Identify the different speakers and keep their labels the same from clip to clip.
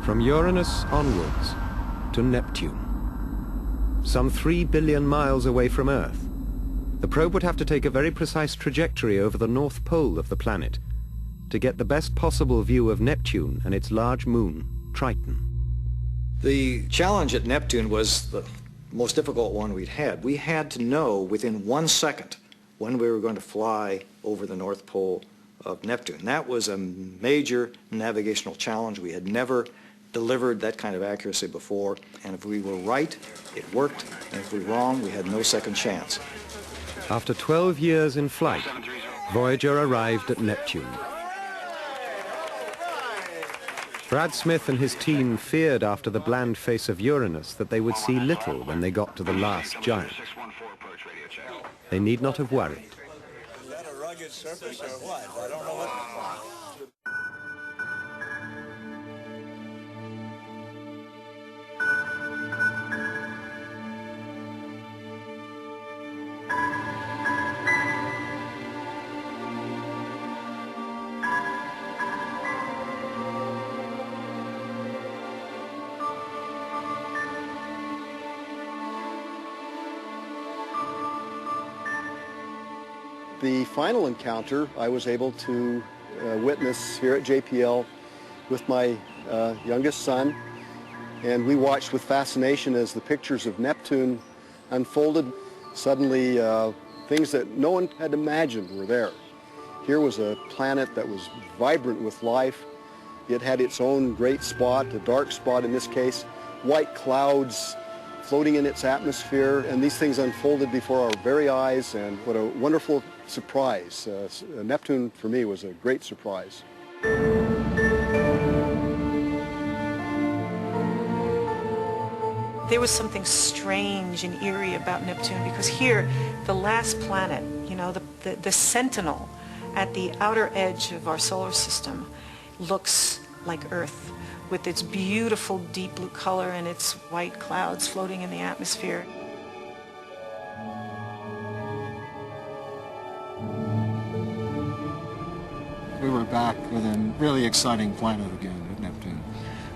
Speaker 1: From Uranus onwards to Neptune. Some 3 billion miles away from Earth, the probe would have to take a very precise trajectory over the north pole of the planet to get the best possible view of Neptune and its large moon, Triton.
Speaker 2: The challenge at Neptune was the most difficult one we'd had. We had to know within 1 second when we were going to fly over the North Pole of Neptune. That was a major navigational challenge. We had never delivered that kind of accuracy before, and if we were right, it worked, and if we were wrong, we had no second chance.
Speaker 1: After 12 years in flight, Voyager arrived at Neptune. Brad Smith and his team feared after the bland face of Uranus that they would see little when they got to the last giant. They need not have worried.
Speaker 3: Is that a rugged surface or what? I don't know what.
Speaker 4: The final encounter I was able to witness here at JPL with my youngest son, and we watched with fascination as the pictures of Neptune unfolded. Suddenly, things that no one had imagined were there. Here was a planet that was vibrant with life. It had its own great spot, a dark spot in this case, white clouds floating in its atmosphere, and these things unfolded before our very eyes, and what a wonderful surprise. Neptune, for me, was a great surprise.
Speaker 5: There was something strange and eerie about Neptune, because here, the last planet, you know, the sentinel at the outer edge of our solar system, looks like Earth, with its beautiful deep blue color and its white clouds floating in the atmosphere.
Speaker 6: We were back with a really exciting planet again at Neptune.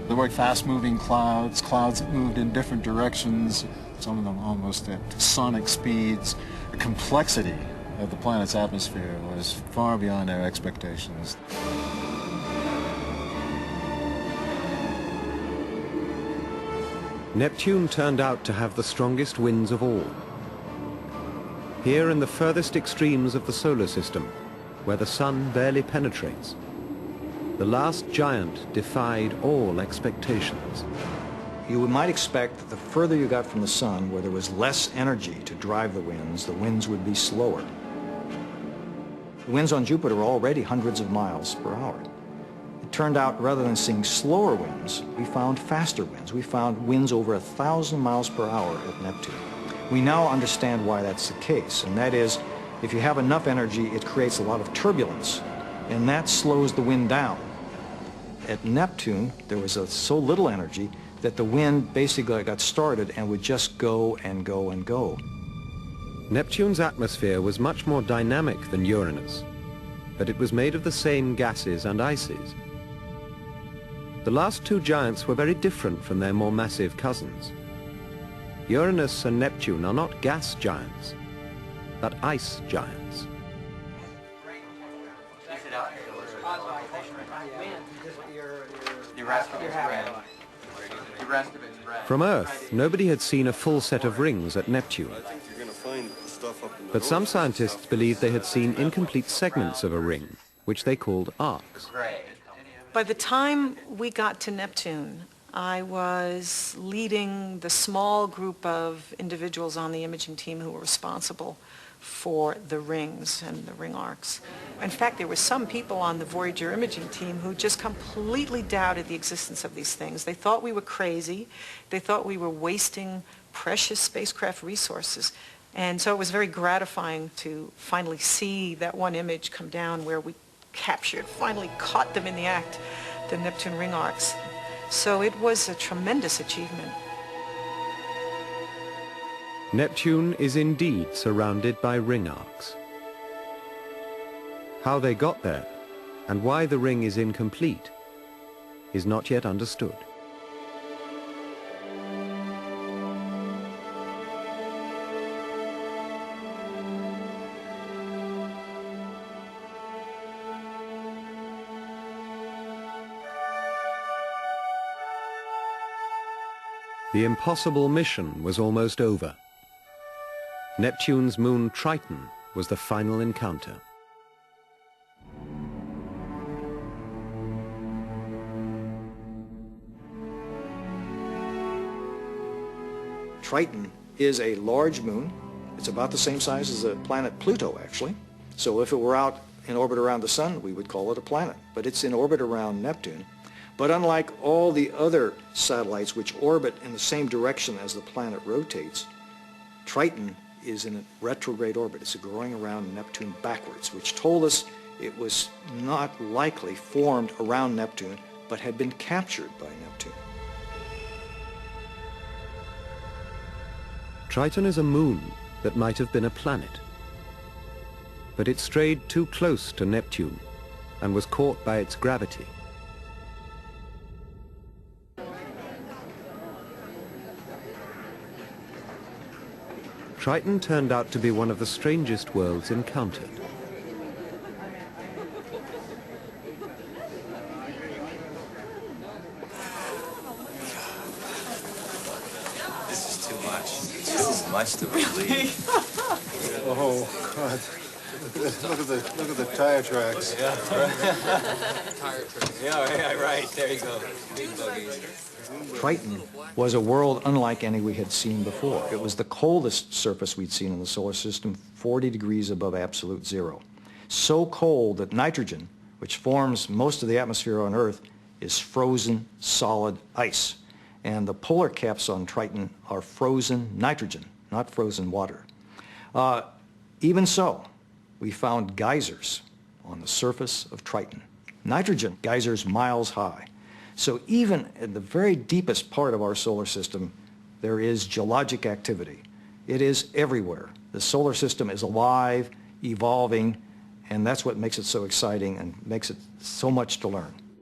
Speaker 6: There were fast-moving clouds that moved in different directions, some of them almost at sonic speeds. The complexity of the planet's atmosphere was far beyond our expectations.
Speaker 1: Neptune turned out to have the strongest winds of all. Here in the furthest extremes of the solar system, where the sun barely penetrates, the last giant defied all expectations.
Speaker 2: You might expect that the further you got from the sun, where there was less energy to drive the winds would be slower. The winds on Jupiter were already hundreds of miles per hour. It turned out, rather than seeing slower winds, we found faster winds. We found winds over 1,000 miles per hour at Neptune. We now understand why that's the case, and that is, if you have enough energy, it creates a lot of turbulence, and that slows the wind down. At Neptune, there was so little energy that the wind basically got started and would just go and go and go.
Speaker 1: Neptune's atmosphere was much more dynamic than Uranus, but it was made of the same gases and ices. The last two giants were very different from their more massive cousins. Uranus and Neptune are not gas giants, but ice giants. From Earth, nobody had seen a full set of rings at Neptune. But some scientists believed they had seen incomplete segments of a ring, which they called arcs.
Speaker 5: By the time we got to Neptune, I was leading the small group of individuals on the imaging team who were responsible for the rings and the ring arcs. In fact, there were some people on the Voyager imaging team who just completely doubted the existence of these things. They thought we were crazy. They thought we were wasting precious spacecraft resources. And so it was very gratifying to finally see that one image come down where we finally caught them in the act, the Neptune ring arcs. So it was a tremendous achievement.
Speaker 1: Neptune is indeed surrounded by ring arcs. How they got there, and why the ring is incomplete, is not yet understood. The impossible mission was almost over. Neptune's moon Triton was the final encounter.
Speaker 2: Triton is a large moon. It's about the same size as the planet Pluto, actually. So if it were out in orbit around the sun, we would call it a planet. But it's in orbit around Neptune. But unlike all the other satellites which orbit in the same direction as the planet rotates, Triton is in a retrograde orbit. It's going around Neptune backwards, which told us it was not likely formed around Neptune, but had been captured by Neptune.
Speaker 1: Triton is a moon that might have been a planet. But it strayed too close to Neptune and was caught by its gravity. Triton turned out to be one of the strangest worlds encountered.
Speaker 3: This is too much. This is much to believe.
Speaker 6: Oh, God. Look at the tire tracks.
Speaker 3: Yeah, right. There you go. Big buggies.
Speaker 2: Triton was a world unlike any we had seen before. It was the coldest surface we'd seen in the solar system, 40 degrees above absolute zero. So cold that nitrogen, which forms most of the atmosphere on Earth, is frozen solid ice. And the polar caps on Triton are frozen nitrogen, not frozen water. Even so, we found geysers on the surface of Triton. Nitrogen geysers miles high. So even in the very deepest part of our solar system, there is geologic activity. It is everywhere. The solar system is alive, evolving, and that's what makes it so exciting and makes it so much to learn.